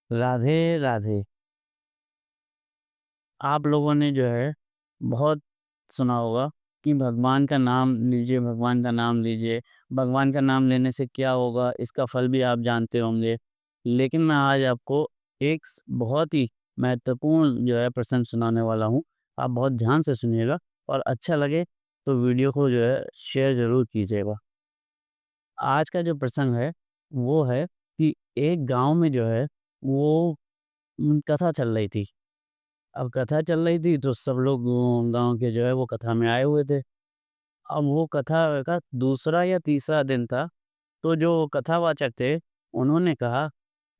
राधे, राधे। आप लोगों ने जो है बहुत सुना होगा कि भगवान का नाम लीजिए, भगवान का नाम लीजिए, भगवान का नाम लेने से क्या होगा, इसका फल भी आप जानते होंगे। लेकिन मैं आज आपको एक बहुत ही महत्वपूर्ण जो है प्रसंग सुनाने वाला हूँ। आप बहुत ध्यान से सुनिएगा और अच्छा लगे तो वीडियो को जो है शेयर ज़रूर कीजिएगा। आज का जो प्रसंग है, वो है कि एक गाँव में जो है वो कथा चल रही थी। अब कथा चल रही थी तो सब लोग गाँव के जो है वो कथा में आए हुए थे। अब वो कथा का दूसरा या तीसरा दिन था, तो जो कथावाचक थे, उन्होंने कहा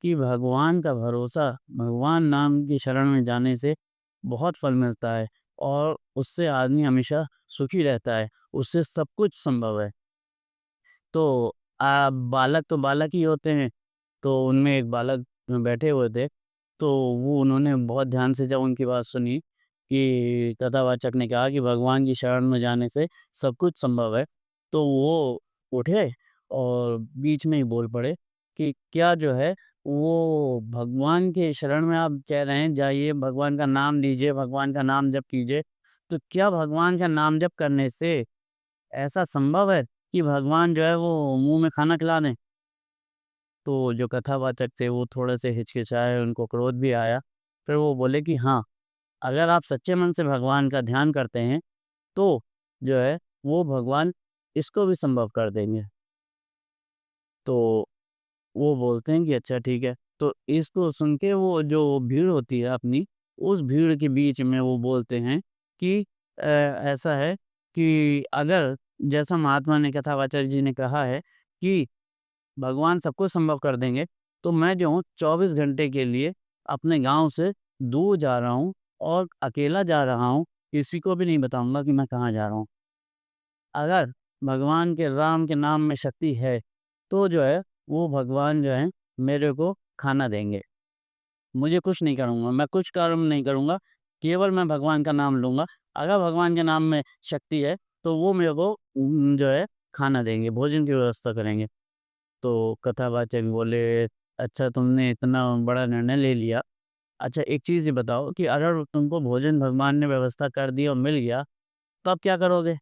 कि भगवान का भरोसा, भगवान नाम की शरण में जाने से बहुत फल मिलता है और उससे आदमी हमेशा सुखी रहता है, उससे सब कुछ संभव है। तो बालक तो बालक ही होते हैं, तो उनमें एक बालक बैठे हुए थे, तो वो उन्होंने बहुत ध्यान से जब उनकी बात सुनी कि कथावाचक ने कहा कि भगवान की शरण में जाने से सब कुछ संभव है, तो वो उठे और बीच में ही बोल पड़े कि क्या जो है वो भगवान के शरण में आप कह रहे हैं जाइए, भगवान का नाम लीजिए, भगवान का नाम जप कीजिए, तो क्या भगवान का नाम जप करने से ऐसा संभव है कि भगवान जो है वो मुँह में खाना खिला दें? तो जो कथावाचक थे वो थोड़े से हिचकिचाए, उनको क्रोध भी आया। फिर वो बोले कि हाँ, अगर आप सच्चे मन से भगवान का ध्यान करते हैं, तो जो है वो भगवान इसको भी संभव कर देंगे। तो वो बोलते हैं कि अच्छा ठीक है। तो इसको सुन के वो जो भीड़ होती है अपनी, उस भीड़ के बीच में वो बोलते हैं कि ऐसा है कि अगर जैसा महात्मा ने कथावाचक जी ने कहा है कि भगवान सबको संभव कर देंगे, तो मैं जो हूँ 24 घंटे के लिए अपने गाँव से दूर जा रहा हूँ और अकेला जा रहा हूँ, किसी को भी नहीं बताऊँगा कि मैं कहाँ जा रहा हूँ। अगर भगवान के राम के नाम में शक्ति है, तो जो है वो भगवान जो है मेरे को खाना देंगे। मुझे कुछ नहीं करूँगा, मैं कुछ कर्म नहीं करूँगा, केवल मैं भगवान का नाम लूँगा। अगर भगवान के नाम में शक्ति है, तो वो मेरे को जो है खाना देंगे, भोजन की व्यवस्था करेंगे। तो कथावाचक बोले, "अच्छा तुमने इतना बड़ा निर्णय ले लिया। अच्छा एक चीज़ ये बताओ कि अगर तुमको भोजन भगवान ने व्यवस्था कर दी और मिल गया, तो अब क्या करोगे?"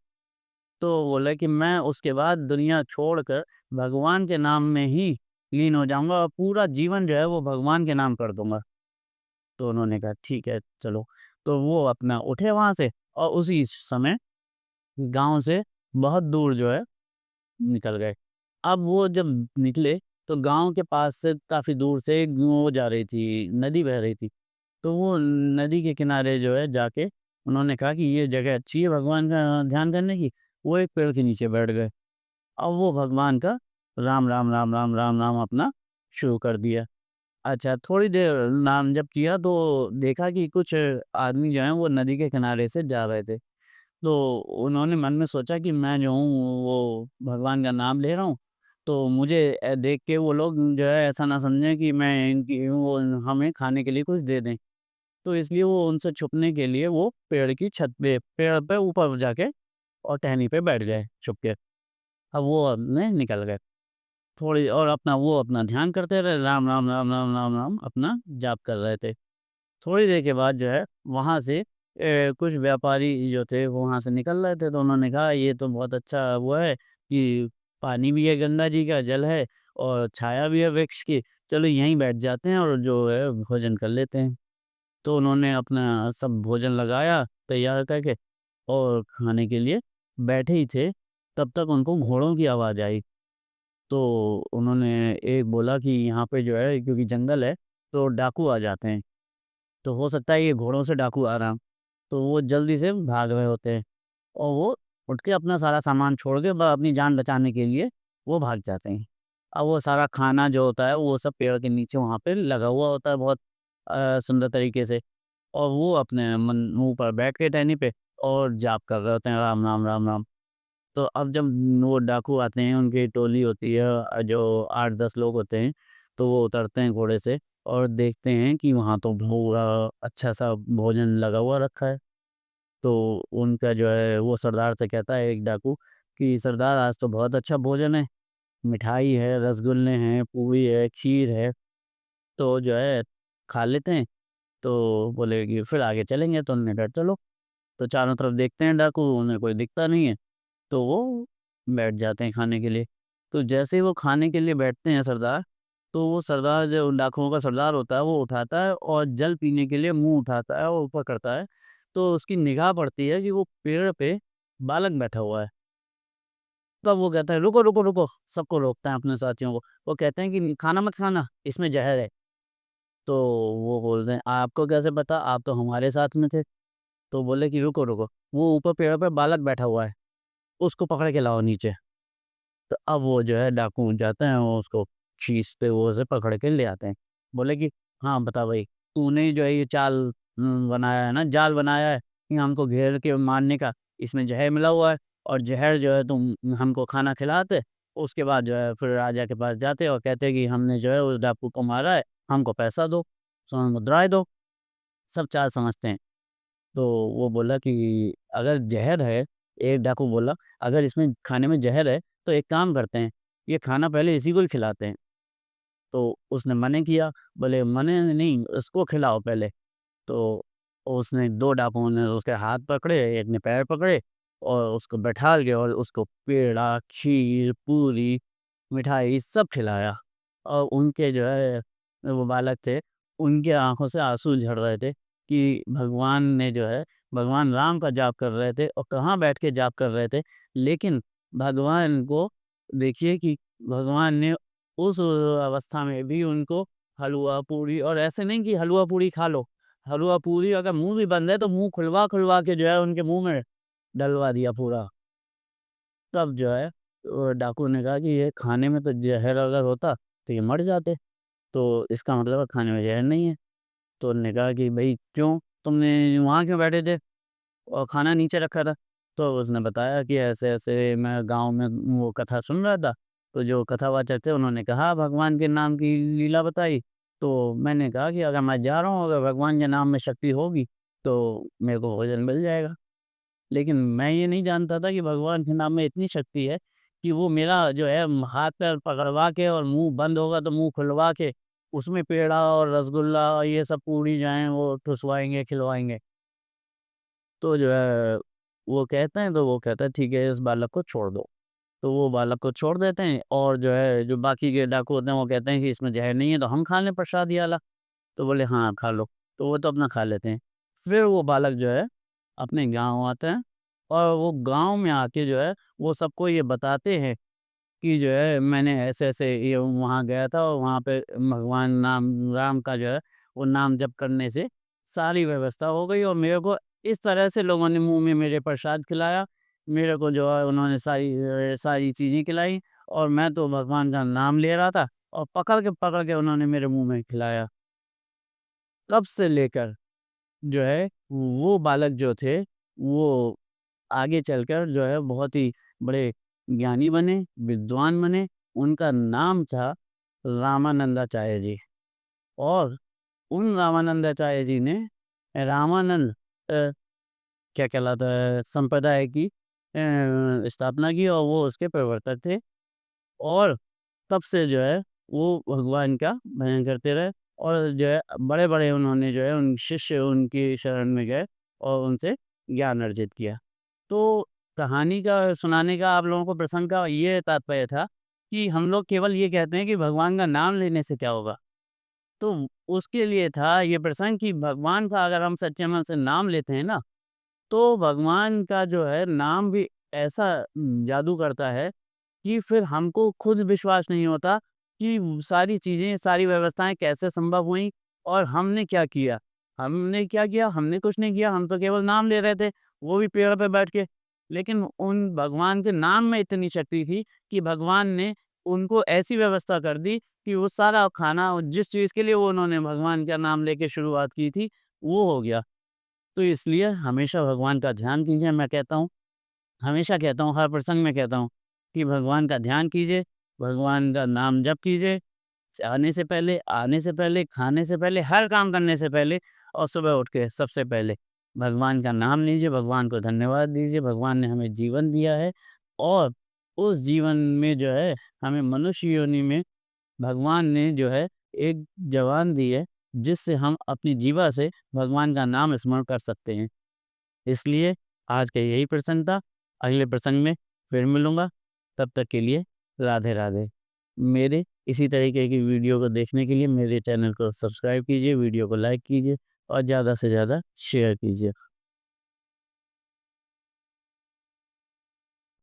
तो बोला कि मैं उसके बाद दुनिया छोड़कर भगवान के नाम में ही लीन हो जाऊँगा और पूरा जीवन जो है वो भगवान के नाम कर दूँगा। तो उन्होंने कहा ठीक है चलो। तो वो अपना उठे वहाँ से और उसी समय गाँव से बहुत दूर जो है निकल गए। अब वो जब निकले तो गाँव के पास से काफ़ी दूर से एक वो जा रही थी, नदी बह रही थी। तो वो नदी के किनारे जो है जाके उन्होंने कहा कि ये जगह अच्छी है भगवान का ध्यान करने की। वो एक पेड़ के नीचे बैठ गए। अब वो भगवान का राम, राम, राम, राम, राम, राम अपना शुरू कर दिया। अच्छा थोड़ी देर नाम जप किया तो देखा कि कुछ आदमी जो हैं वो नदी के किनारे से जा रहे थे। तो उन्होंने मन में सोचा कि मैं जो हूँ वो भगवान का नाम ले रहा हूँ, तो मुझे देख के वो लोग जो है ऐसा ना समझें कि मैं इनकी वो हमें खाने के लिए कुछ दे दें। तो इसलिए वो उनसे छुपने के लिए वो पेड़ की छत पे पेड़ पे ऊपर जाके और टहनी पे बैठ गए छुप के। अब वो अपने निकल गए। थोड़ी और अपना वो अपना ध्यान करते रहे, राम, राम, राम, राम, राम, राम अपना जाप कर रहे थे। थोड़ी देर के बाद जो है वहाँ से कुछ व्यापारी जो थे वो वहाँ से निकल रहे थे, तो उन्होंने कहा ये तो बहुत अच्छा वो है कि पानी भी है, गंगा जी का जल है और छाया भी है वृक्ष की, चलो यहीं बैठ जाते हैं और जो है भोजन कर लेते हैं। तो उन्होंने अपना सब भोजन लगाया तैयार करके और खाने के लिए बैठे ही थे, तब तक उनको घोड़ों की आवाज़ आई। तो उन्होंने एक बोला कि यहाँ पे जो है क्योंकि जंगल है, तो डाकू आ जाते हैं, तो हो सकता है ये घोड़ों से डाकू आ रहा। तो वो जल्दी से भाग रहे होते हैं और वो उठ के अपना सारा सामान छोड़ के अपनी जान बचाने के लिए वो भाग जाते हैं। अब वो सारा खाना जो होता है वो सब पेड़ के नीचे वहाँ पे लगा हुआ होता है बहुत सुंदर तरीके से और वो अपने मन मुँह पर बैठ के टहनी पे और जाप कर रहे होते हैं राम राम राम राम। तो अब जब वो डाकू आते हैं, उनकी टोली होती है जो 8-10 लोग होते हैं, तो वो उतरते हैं घोड़े से और देखते हैं कि वहाँ तो पूरा अच्छा-सा भोजन लगा हुआ रखा है। तो उनका जो है वो सरदार से कहता है एक डाकू कि सरदार आज तो बहुत अच्छा भोजन है, मिठाई है, रसगुल्ले हैं, पूरी है, खीर है, तो जो है खा लेते हैं। तो बोले कि फिर आगे चलेंगे, तो हमने कहा चलो। तो चारों तरफ देखते हैं डाकू, उन्हें कोई दिखता नहीं है, तो वो बैठ जाते हैं खाने के लिए। तो जैसे ही वो खाने के लिए बैठते हैं सरदार, तो वो सरदार जो डाकुओं का सरदार होता है, वो उठाता है और जल पीने के लिए मुँह उठाता है और ऊपर करता है, तो उसकी निगाह पड़ती है कि वो पेड़ पे बालक बैठा हुआ है। तब वो कहता है, "रुको, रुको, रुको।" सबको रोकता है अपने साथियों को। वो कहते हैं कि, "खाना मत खाना, इसमें ज़हर है।" तो वो बोलते हैं, "आपको कैसे पता? आप तो हमारे साथ में थे।" तो बोले कि, "रुको, रुको, वो ऊपर पेड़ पे बालक बैठा हुआ है, उसको पकड़ के लाओ नीचे।" तो अब वो जो है डाकू जाते हैं, वो उसको खींचते हुए उसे पकड़ के ले आते हैं। बोले कि, "हाँ, बता भई, तूने ही जो है ये चाल बनाया है ना, जाल बनाया है कि हमको घेर के मारने का, इसमें ज़हर मिला हुआ है और ज़हर जो है तुम हमको खाना खिलाते, उसके बाद जो है फिर राजा के पास जाते और कहते कि हमने जो है उस डाकू को मारा है, हमको पैसा दो, स्वर्ण मुद्राएँ दो।" सब चाल समझते हैं। तो वो बोला कि अगर ज़हर है, एक डाकू बोला, "अगर इसमें खाने में ज़हर है, तो एक काम करते हैं, ये खाना पहले इसी को ही खिलाते हैं।" तो उसने मना किया, बोले, "मना नहीं, इसको खिलाओ पहले।" तो उसने 2 डाकुओं ने उसके हाथ पकड़े, एक ने पैर पकड़े और उसको बैठा के और उसको पेड़ा, खीर, पूरी, मिठाई सब खिलाया। और उनके जो है वो बालक थे, उनके आँखों से आँसू झड़ रहे थे कि भगवान ने जो है भगवान राम का जाप कर रहे थे और कहाँ बैठ के जाप कर रहे थे। लेकिन भगवान को देखिए कि भगवान ने उस अवस्था में भी उनको हलवा, पूरी और ऐसे नहीं कि हलवा, पूरी खा लो। हलवा, पूरी अगर मुँह भी बंद है तो मुँह खुलवा-खुलवा के जो है उनके मुँह में डलवा दिया पूरा। तब जो है डाकू ने कहा कि ये खाने में तो ज़हर अगर होता तो ये मर जाते, तो इसका मतलब है खाने में ज़हर नहीं है। तो उन्होंने कहा कि भई क्यों? तुमने वहाँ क्यों बैठे थे और खाना नीचे रखा था? तो उसने बताया कि ऐसे-ऐसे मैं गाँव में वो कथा सुन रहा था, तो जो कथावाचक थे उन्होंने कहा भगवान के नाम की लीला बताई, तो मैंने कहा कि अगर मैं जा रहा हूँ, अगर भगवान के नाम में शक्ति होगी, तो मेरे को भोजन मिल जाएगा। लेकिन मैं ये नहीं जानता था कि भगवान के नाम में इतनी शक्ति है कि वो मेरा जो है हाथ-पैर पकड़वा के और मुँह बंद होगा तो मुँह खुलवा के उसमें पेड़ा और रसगुल्ला और ये सब पूड़ी जो हैं वो ठुसवाएँगे, खिलवाएँगे। तो जो है वो कहते हैं तो वो कहता है ठीक है इस बालक को छोड़ दो। तो वो बालक को छोड़ देते हैं और जो है जो बाकी के डाकू होते हैं वो कहते हैं कि इसमें ज़हर नहीं है तो हम खा लें प्रसाद ये वाला। तो बोले हाँ, खा लो। तो वो तो अपना खा लेते हैं। फिर वो बालक जो है अपने गाँव आते हैं और वो गाँव में आके जो है वो सबको ये बताते हैं कि जो है मैंने ऐसे-ऐसे ये वहाँ गया था और वहाँ पे भगवान राम का जो है वो नाम जप करने से सारी व्यवस्था हो गई और मेरे को इस तरह से लोगों ने मुँह में मेरे प्रसाद खिलाया। मेरे को जो है उन्होंने सारी चीज़ें खिलाई और मैं तो भगवान का नाम ले रहा था और पकड़ के उन्होंने मेरे मुँह में खिलाया। तब से लेकर जो है वो बालक जो थे, वो आगे चलकर जो है बहुत ही बड़े ज्ञानी बने, विद्वान बने। उनका नाम था रामानंदाचार्य जी और उन रामानंदाचार्य जी ने रामानंद क्या कहलाता है संप्रदाय की स्थापना की और वो उसके प्रवर्तक थे और तब से जो है वो भगवान का भजन करते रहे और जो है बड़े-बड़े उन्होंने जो है उन शिष्य उनकी शरण में गए और उनसे ज्ञान अर्जित किया। तो कहानी का सुनाने का आप लोगों को प्रसंग का ये तात्पर्य था कि हम लोग केवल ये कहते हैं कि भगवान का नाम लेने से क्या होगा? तो उसके लिए था ये प्रसंग कि भगवान का अगर हम सच्चे मन से नाम लेते हैं ना, तो भगवान का जो है नाम भी ऐसा जादू करता है कि फिर हमको खुद विश्वास नहीं होता कि सारी चीज़ें, सारी व्यवस्थाएँ कैसे संभव हुईं और हमने क्या किया? हमने क्या किया? हमने कुछ नहीं किया, हम तो केवल नाम ले रहे थे, वो भी पेड़ पे बैठ के। लेकिन उन भगवान के नाम में इतनी शक्ति थी कि भगवान ने उनको ऐसी व्यवस्था कर दी कि वो सारा खाना जिस चीज़ के लिए वो उन्होंने भगवान का नाम लेके शुरुआत की थी, वो हो गया। तो इसलिए हमेशा भगवान का ध्यान कीजिए, मैं कहता हूँ। हमेशा कहता हूँ, हर प्रसंग में कहता हूँ कि भगवान का ध्यान कीजिए, भगवान का नाम जप कीजिए, आने से पहले, खाने से पहले, हर काम करने से पहले और सुबह उठ के सबसे पहले भगवान का नाम लीजिए, भगवान को धन्यवाद दीजिए, भगवान ने हमें जीवन दिया है और उस जीवन में जो है हमें मनुष्य योनि में भगवान ने जो है एक जवान दी है, जिससे हम अपनी जीवा से भगवान का नाम स्मरण कर सकते हैं। इसलिए आज का यही प्रसंग था। अगले प्रसंग में फिर मिलूँगा। तब तक के लिए राधे राधे। मेरे इसी तरीके की वीडियो को देखने के लिए मेरे चैनल को सब्सक्राइब कीजिए, वीडियो को लाइक कीजिए और ज़्यादा से ज़्यादा शेयर कीजिए।